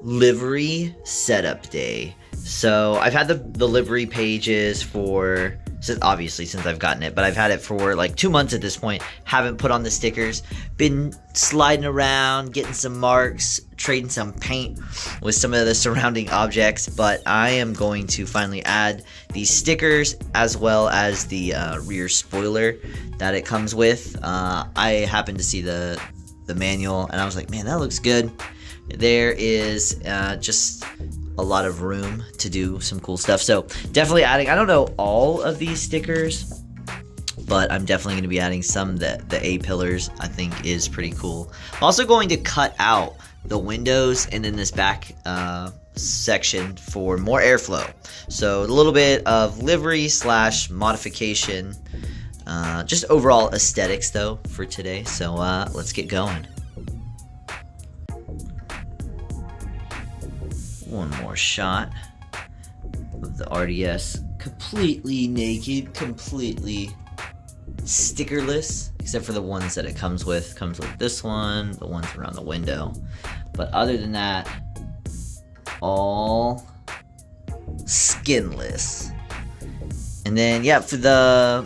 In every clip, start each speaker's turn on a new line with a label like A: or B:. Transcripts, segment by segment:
A: livery setup day. So I've had the livery pages for, obviously since I've gotten it, but I've had it for like 2 months at this point. Haven't put on the stickers. Been sliding around, getting some marks, trading some paint with some of the surrounding objects. But I am going to finally add these stickers as well as the rear spoiler that it comes with. I happened to see the manual and I was like, man, that looks good. There is just a lot of room to do some cool stuff. So definitely adding, I don't know all of these stickers, but I'm definitely going to be adding some. The A-pillars I think is pretty cool. I'm also going to cut out the windows and then this back section for more airflow. So a little bit of livery / modification, just overall aesthetics though for today. So let's get going. One more shot of the RDS, completely naked, completely stickerless, except for the ones that it comes with. Comes with this one, the ones around the window. But other than that, all skinless. And then yeah, for the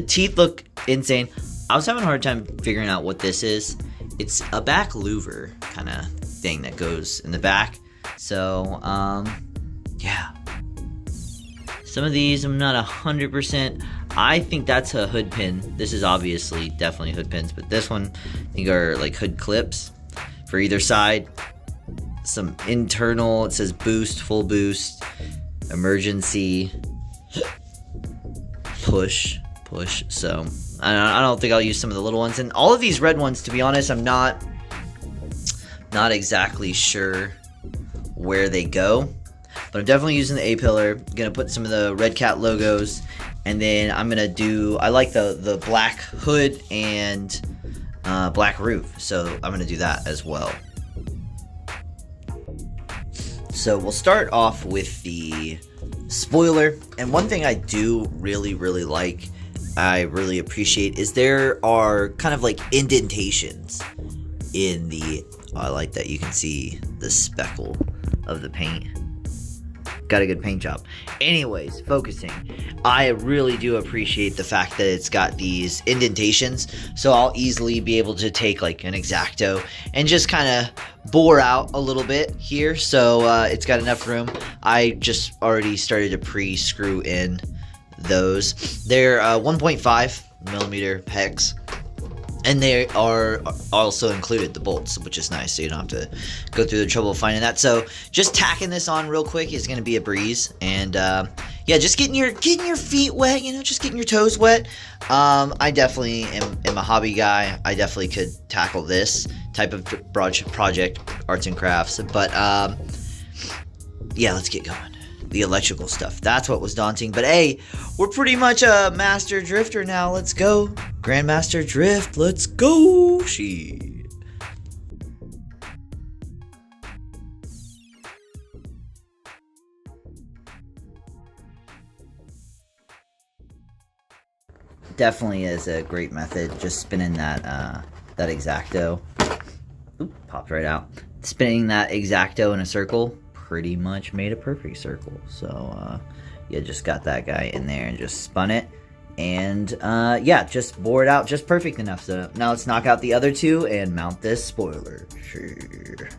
A: teeth look insane. I was having a hard time figuring out what this is. It's a back louver kind of thing that goes in the back. So yeah, some of these I'm not 100%. I think that's a hood pin. This is obviously definitely hood pins, but this one I think are like hood clips for either side. Some internal, it says boost, full boost, emergency, push. So I don't think I'll use some of the little ones. And all of these red ones, to be honest, I'm not exactly sure where they go, but I'm definitely using the A-pillar. Gonna put some of the Redcat logos, and then I'm gonna do, I like the black hood and black roof, so I'm gonna do that as well. So we'll start off with the spoiler, and one thing I do really like, I really appreciate, is there are kind of like indentations in the, I like that you can see the speckle of the paint. Got a good paint job. Anyways, focusing. I really do appreciate the fact that it's got these indentations, so I'll easily be able to take like an X-Acto and just kind of bore out a little bit here, so it's got enough room. I just already started to pre-screw in those. They're 1.5 millimeter pegs. And they are also included the bolts, which is nice, so you don't have to go through the trouble of finding that. So just tacking this on real quick is going to be a breeze. And yeah, just getting your feet wet, you know, just getting your toes wet. I definitely am a hobby guy. I definitely could tackle this type of project, arts and crafts. But yeah, let's get going. The electrical stuff, that's what was daunting, but hey, we're pretty much a master drifter now. Let's go, Grandmaster Drift, let's go. She definitely is a great method, just spinning that X-Acto. Oop, popped right out. Spinning that X-Acto in a circle pretty much made a perfect circle. So yeah, just got that guy in there and just spun it, and yeah, just bore it out just perfect enough. So now let's knock out the other two and mount this spoiler. Sure.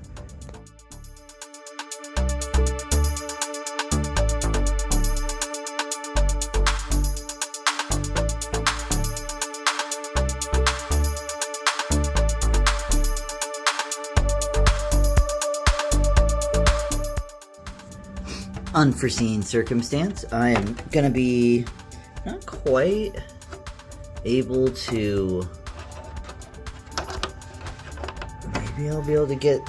A: Unforeseen circumstance. I am gonna be not quite able to, maybe I'll be able to get,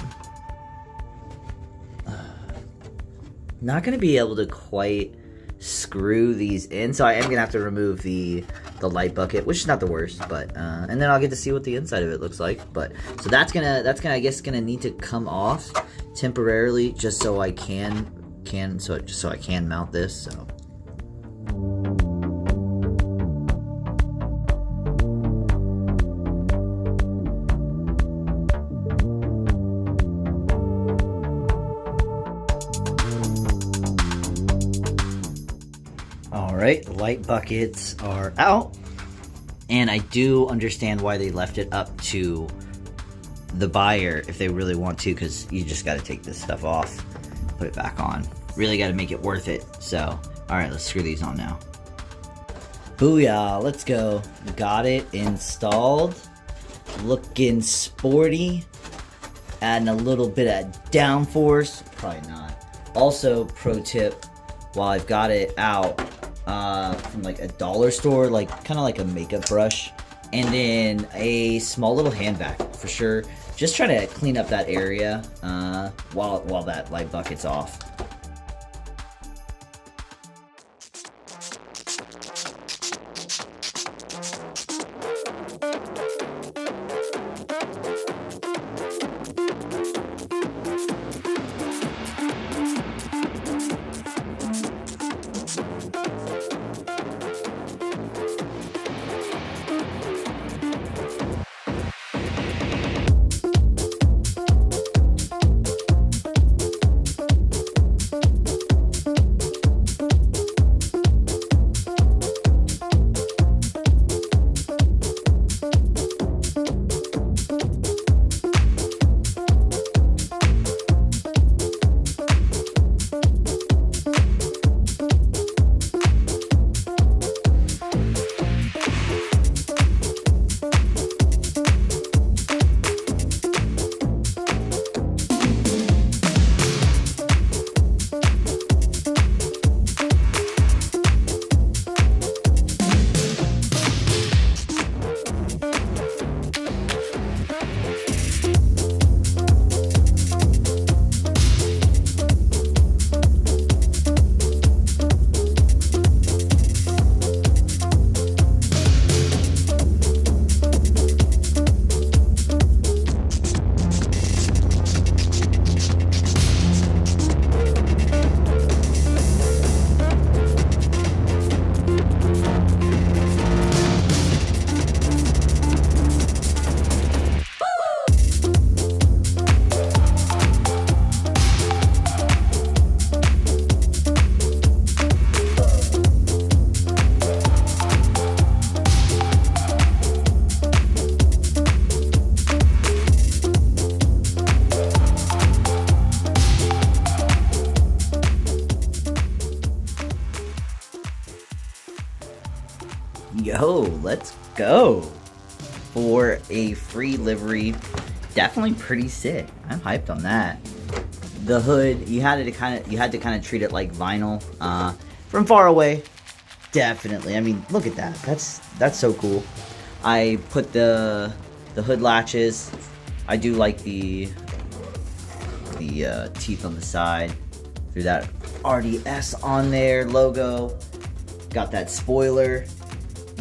A: not gonna be able to quite screw these in, so I am gonna have to remove the light bucket, which is not the worst, but and then I'll get to see what the inside of it looks like. But so that's gonna I guess gonna need to come off temporarily, just so I can mount this. So Alright, light buckets are out. And I do understand why they left it up to the buyer if they really want to, because you just got to take this stuff off, put it back on. Really got to make it worth it. So, alright, let's screw these on now. Booyah, let's go. Got it installed. Looking sporty. Adding a little bit of downforce. Probably not. Also, pro tip, while I've got it out, from like a dollar store, like kind of like a makeup brush, and then a small little hand vac for sure. Just try to clean up that area while that light bucket's off. Yo, let's go for a free livery. Definitely pretty sick. I'm hyped on that. The hood, you had to kind of treat it like vinyl. From far away, definitely. I mean, look at that. That's so cool. I put the hood latches. I do like the teeth on the side. Threw that RDS on there logo. Got that spoiler.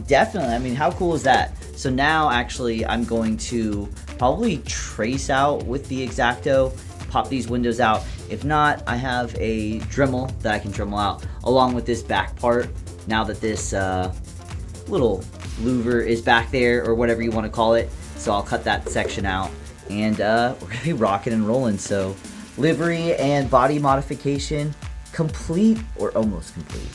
A: Definitely. I mean, how cool is that? So now, actually, I'm going to probably trace out with the X-Acto, pop these windows out. If not, I have a Dremel that I can Dremel out, along with this back part, now that this little louver is back there, or whatever you want to call it. So I'll cut that section out, and we're going to be rocking and rolling. So livery and body modification complete, or almost complete.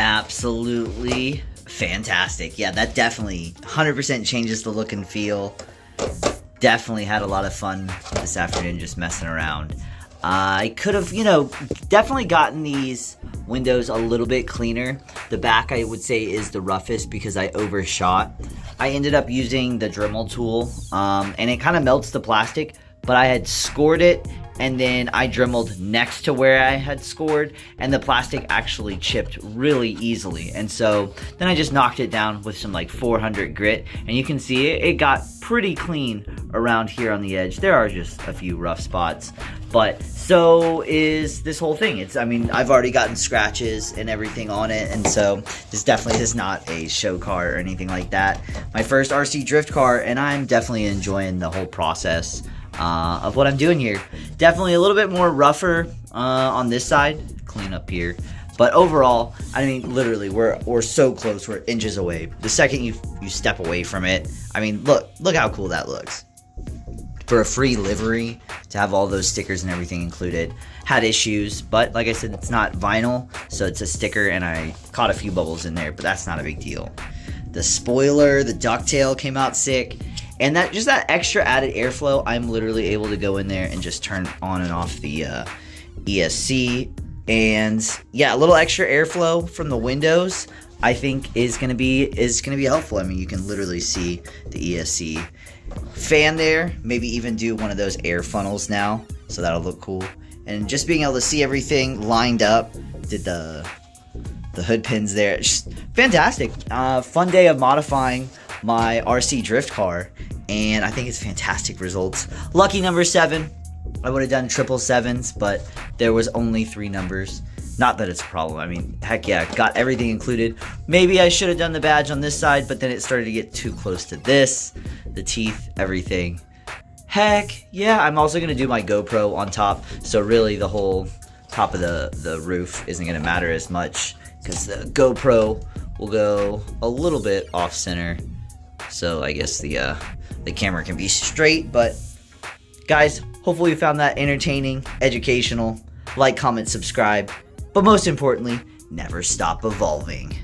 A: Absolutely fantastic. Yeah, that definitely 100% changes the look and feel. Definitely had a lot of fun this afternoon just messing around. I could have, definitely gotten these windows a little bit cleaner. The back, I would say, is the roughest because I overshot. I ended up using the Dremel tool, and it kind of melts the plastic, but I had scored it, and then I dremeled next to where I had scored, and the plastic actually chipped really easily. And so then I just knocked it down with some like 400 grit, and you can see it got pretty clean around here on the edge. There are just a few rough spots, but so is this whole thing. I've already gotten scratches and everything on it, and so this definitely is not a show car or anything like that. My first RC drift car, and I'm definitely enjoying the whole process of what I'm doing here. Definitely a little bit more rougher on this side, clean up here, but overall, literally we're so close. We're inches away. The second you step away from it, look how cool that looks. For a free livery, to have all those stickers and everything included, had issues, but like I said, it's not vinyl, so it's a sticker, and I caught a few bubbles in there, but that's not a big deal. The spoiler, the ducktail came out sick. And that extra added airflow, I'm literally able to go in there and just turn on and off the ESC. And yeah, a little extra airflow from the windows, I think is gonna be helpful. You can literally see the ESC fan there. Maybe even do one of those air funnels now, so that'll look cool. And just being able to see everything lined up, did the hood pins there. Just fantastic. Fun day of modifying my RC drift car, and I think it's fantastic results. Lucky number 7. I would have done 777s, but there was only 3 numbers. Not that it's a problem. Heck yeah, got everything included. Maybe I should have done the badge on this side, but then it started to get too close to this. The teeth, everything. Heck yeah, I'm also going to do my GoPro on top, so really the whole top of the roof isn't going to matter as much, because the GoPro will go a little bit off center. So I guess the camera can be straight. But guys, hopefully you found that entertaining, educational. Like, comment, subscribe. But most importantly, never stop evolving.